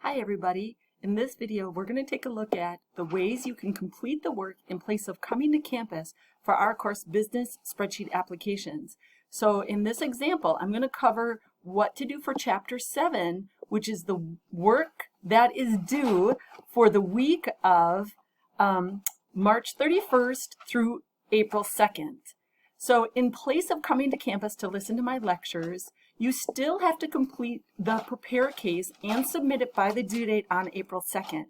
Hi everybody. In this video we're going to take a look at the ways you can complete the work in place of coming to campus for our course Business Spreadsheet Applications. So in this example I'm going to cover what to do for Chapter 7, which is the work that is due for the week of March 31st through April 2nd. So in place of coming to campus to listen to my lectures, you still have to complete the prepare case and submit it by the due date on April 2nd.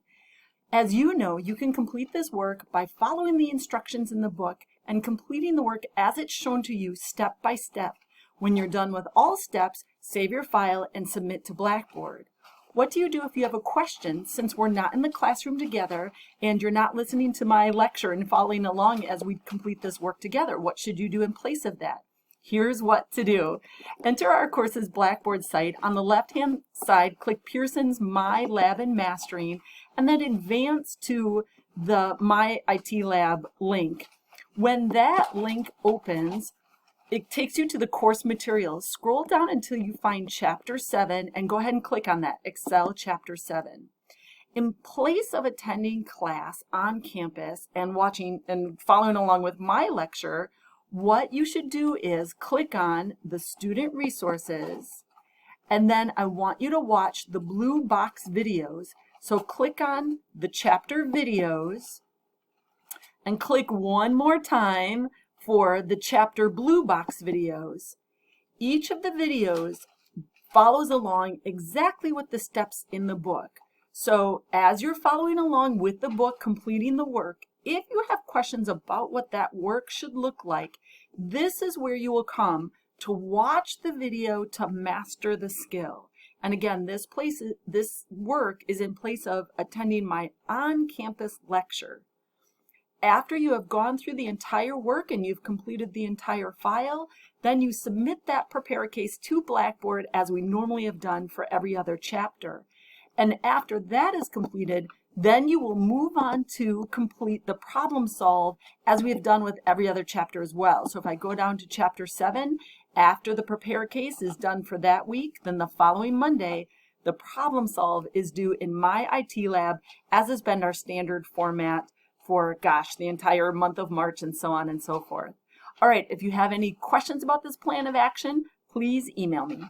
As you know, you can complete this work by following the instructions in the book and completing the work as it's shown to you step by step. When you're done with all steps, save your file and submit to Blackboard. What do you do if you have a question, since we're not in the classroom together and you're not listening to my lecture and following along as we complete this work together? What should you do in place of that? Here's what to do. Enter our course's Blackboard site. On the left-hand side, click Pearson's MyITLab and Mastering, and then advance to the MyITLab link. When that link opens, it takes you to the course materials. Scroll down until you find Chapter 7 and go ahead and click on that, Excel Chapter 7. In place of attending class on campus and watching and following along with my lecture, what you should do is click on the student resources, and then I want you to watch the blue box videos. So click on the chapter videos and click one more time for the chapter blue box videos. Each of the videos follows along exactly with the steps in the book. So as you're following along with the book, completing the work, if you have questions about what that work should look like, this is where you will come to watch the video to master the skill. And again, this work is in place of attending my on-campus lecture. After you have gone through the entire work and you've completed the entire file, then you submit that prepare case to Blackboard as we normally have done for every other chapter. And after that is completed, then you will move on to complete the problem solve as we have done with every other chapter as well. So if I go down to Chapter 7, after the prepare case is done for that week, then the following Monday, the problem solve is due in MyITLab, as has been our standard format for, the entire month of March and so on and so forth. All right, if you have any questions about this plan of action, please email me.